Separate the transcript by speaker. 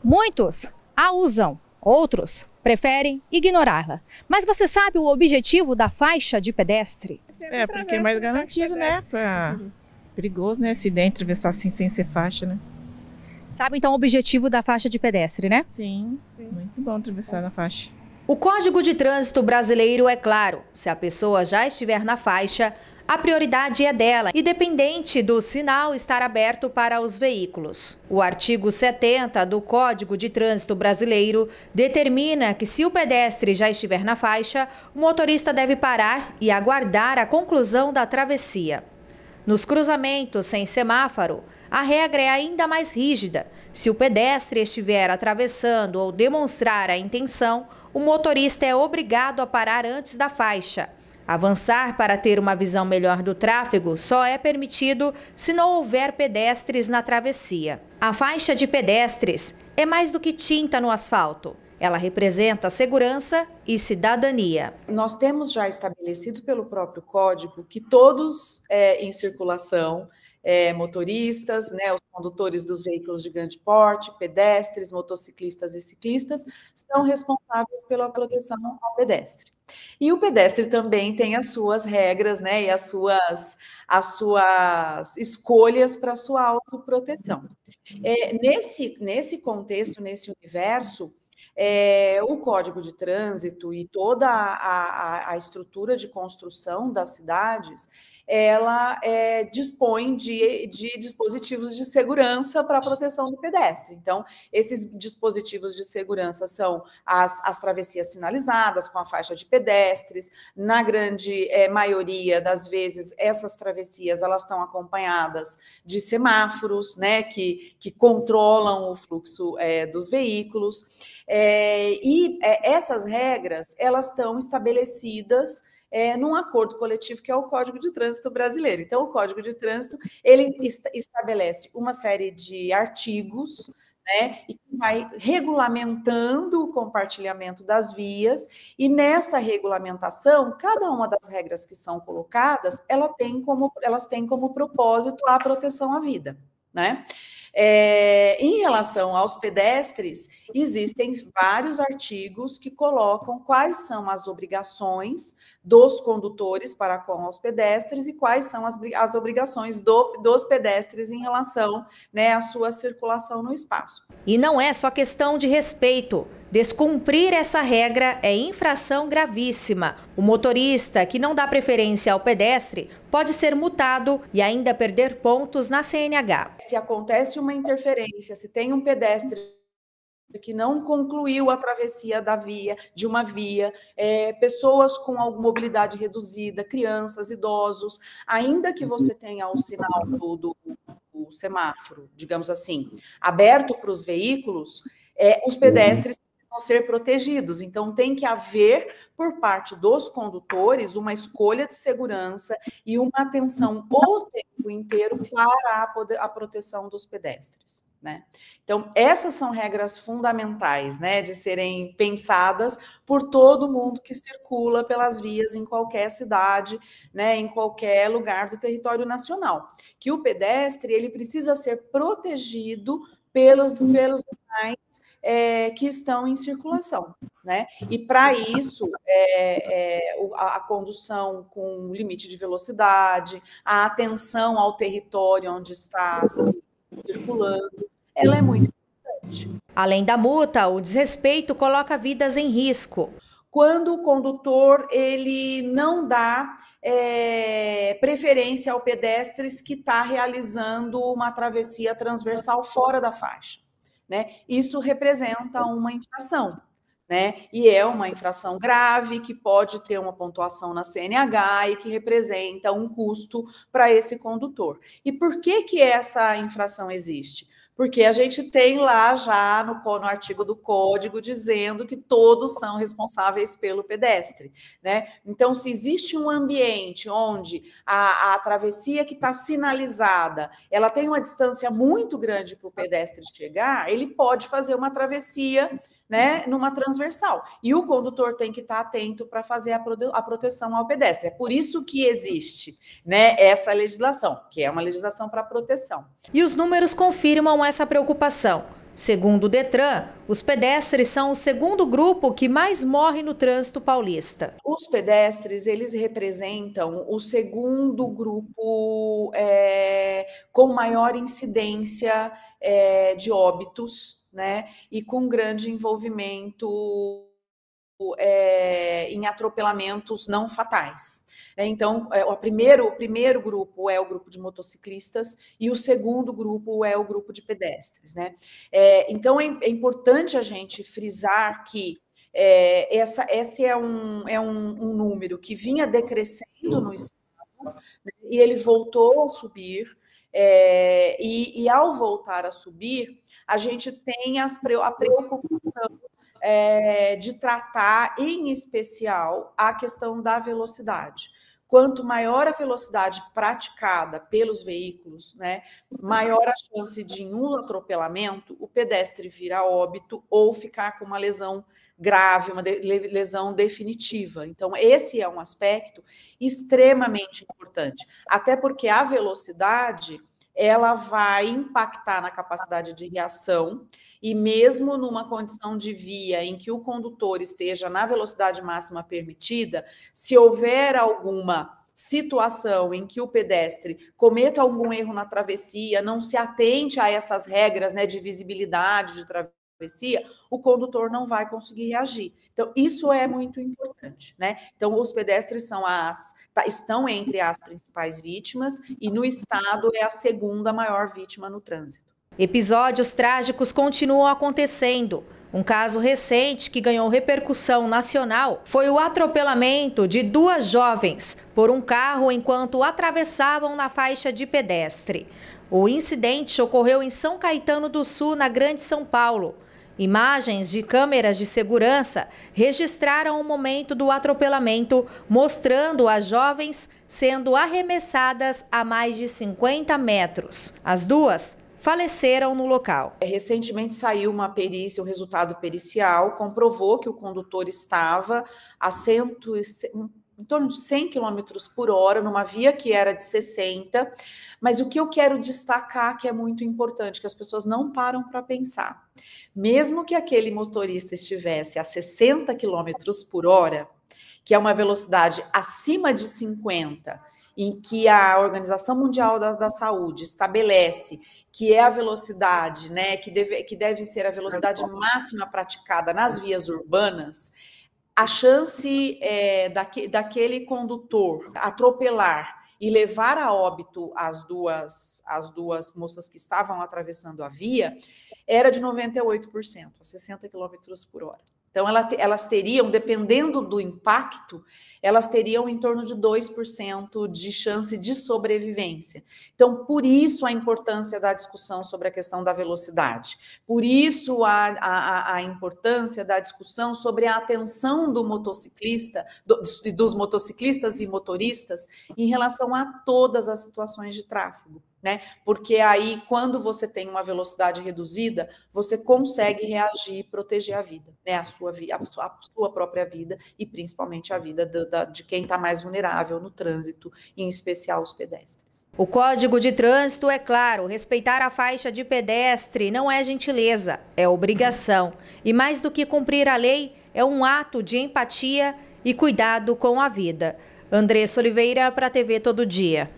Speaker 1: Muitos a usam, outros preferem ignorá-la. Mas você sabe o objetivo da faixa de pedestre?
Speaker 2: Porque é mais garantido, né? Perigoso, né? Acidente, atravessar assim sem ser faixa, né?
Speaker 1: Sabe então o objetivo da faixa de pedestre, né?
Speaker 2: Sim, muito bom atravessar na faixa.
Speaker 3: O Código de Trânsito brasileiro é claro: se a pessoa já estiver na faixa, a prioridade é dela, independente do sinal estar aberto para os veículos. O artigo 70 do Código de Trânsito brasileiro determina que, se o pedestre já estiver na faixa, o motorista deve parar e aguardar a conclusão da travessia. Nos cruzamentos sem semáforo, a regra é ainda mais rígida. Se o pedestre estiver atravessando ou demonstrar a intenção, o motorista é obrigado a parar antes da faixa. Avançar para ter uma visão melhor do tráfego só é permitido se não houver pedestres na travessia. A faixa de pedestres é mais do que tinta no asfalto. Ela representa segurança e cidadania.
Speaker 4: Nós temos já estabelecido pelo próprio Código que todos em circulação, motoristas, né, os condutores dos veículos de grande porte, pedestres, motociclistas e ciclistas, são responsáveis pela proteção ao pedestre. E o pedestre também tem as suas regras, né, e as suas escolhas para a sua autoproteção. Nesse contexto, nesse universo, o Código de Trânsito e toda a estrutura de construção das cidades, ela dispõe de dispositivos de segurança para a proteção do pedestre. Então, esses dispositivos de segurança são as travessias sinalizadas com a faixa de pedestres. Na grande maioria das vezes, essas travessias elas estão acompanhadas de semáforos, né, que controlam o fluxo dos veículos. Essas regras elas estão estabelecidas num acordo coletivo que é o Código de Trânsito brasileiro. Então, o Código de Trânsito ele estabelece uma série de artigos, né, e vai regulamentando o compartilhamento das vias, e nessa regulamentação, cada uma das regras que são colocadas, elas têm como propósito a proteção à vida, né? Em relação aos pedestres, existem vários artigos que colocam quais são as obrigações dos condutores para com os pedestres e quais são as obrigações dos pedestres em relação, né, à sua circulação no espaço.
Speaker 3: E não é só questão de respeito. Descumprir essa regra é infração gravíssima. O motorista que não dá preferência ao pedestre pode ser multado e ainda perder pontos na CNH.
Speaker 4: Se acontece uma interferência, se tem um pedestre que não concluiu a travessia de uma via, pessoas com mobilidade reduzida, crianças, idosos, ainda que você tenha o sinal do semáforo, digamos assim, aberto para os veículos, os pedestres ser protegidos. Então, tem que haver, por parte dos condutores, uma escolha de segurança e uma atenção o tempo inteiro para a proteção dos pedestres, né? Então, essas são regras fundamentais, né, de serem pensadas por todo mundo que circula pelas vias em qualquer cidade, né, em qualquer lugar do território nacional. Que o pedestre, ele precisa ser protegido pelos demais que estão em circulação, né? E para isso, a condução com limite de velocidade, a atenção ao território onde está se circulando, ela é muito importante.
Speaker 3: Além da multa, o desrespeito coloca vidas em risco.
Speaker 4: Quando o condutor ele não dá preferência ao pedestre que está realizando uma travessia transversal fora da faixa, né? Isso representa uma infração, né? E é uma infração grave que pode ter uma pontuação na CNH e que representa um custo para esse condutor. E por que essa infração existe? Porque a gente tem lá já no artigo do Código dizendo que todos são responsáveis pelo pedestre, né? Então, se existe um ambiente onde a travessia que está sinalizada, ela tem uma distância muito grande para o pedestre chegar, ele pode fazer uma travessia, né, numa transversal. E o condutor tem que estar atento para fazer a proteção ao pedestre. É por isso que existe, né, essa legislação, que é uma legislação para proteção.
Speaker 3: E os números confirmam essa preocupação. Segundo o Detran, os pedestres são o segundo grupo que mais morre no trânsito paulista.
Speaker 4: Os pedestres, eles representam o segundo grupo com maior incidência de óbitos, né? E com grande envolvimento em atropelamentos não fatais. Então, o primeiro grupo é o grupo de motociclistas e o segundo grupo é o grupo de pedestres, né? Então, é importante a gente frisar que esse é um número que vinha decrescendo no estado, né? E ele voltou a subir, e ao voltar a subir, a gente tem a preocupação de tratar, em especial, a questão da velocidade. Quanto maior a velocidade praticada pelos veículos, né, maior a chance de, em um atropelamento, o pedestre vir a óbito ou ficar com uma lesão grave, uma lesão definitiva. Então, esse é um aspecto extremamente importante, até porque a velocidade ela vai impactar na capacidade de reação, e mesmo numa condição de via em que o condutor esteja na velocidade máxima permitida, se houver alguma situação em que o pedestre cometa algum erro na travessia, não se atente a essas regras, né, de visibilidade de travessia, o condutor não vai conseguir reagir. Então, isso é muito importante, né? Então, os pedestres estão entre as principais vítimas e no estado é a segunda maior vítima no trânsito.
Speaker 3: Episódios trágicos continuam acontecendo. Um caso recente que ganhou repercussão nacional foi o atropelamento de 2 jovens por um carro enquanto atravessavam na faixa de pedestre. O incidente ocorreu em São Caetano do Sul, na Grande São Paulo. Imagens de câmeras de segurança registraram o momento do atropelamento, mostrando as jovens sendo arremessadas a mais de 50 metros. As duas faleceram no local.
Speaker 4: Recentemente saiu uma perícia, o resultado pericial comprovou que o condutor estava em torno de 100 km por hora, numa via que era de 60, mas o que eu quero destacar, que é muito importante, que as pessoas não param para pensar, mesmo que aquele motorista estivesse a 60 km por hora, que é uma velocidade acima de 50, em que a Organização Mundial da Saúde estabelece que é a velocidade, né, que deve ser a velocidade máxima praticada nas vias urbanas, a chance daquele condutor atropelar e levar a óbito as duas moças que estavam atravessando a via era de 98%, a 60 km por hora. Então, elas teriam, dependendo do impacto, elas teriam em torno de 2% de chance de sobrevivência. Então, por isso a importância da discussão sobre a questão da velocidade. Por isso a importância da discussão sobre a atenção do motociclista, dos motociclistas e motoristas em relação a todas as situações de tráfego, né? Porque aí, quando você tem uma velocidade reduzida, você consegue reagir e proteger a vida, né? A sua própria vida e principalmente a vida de quem está mais vulnerável no trânsito, em especial os pedestres.
Speaker 3: O Código de Trânsito é claro: respeitar a faixa de pedestre não é gentileza, é obrigação. E mais do que cumprir a lei, é um ato de empatia e cuidado com a vida. Andressa Oliveira, para a TV Todo Dia.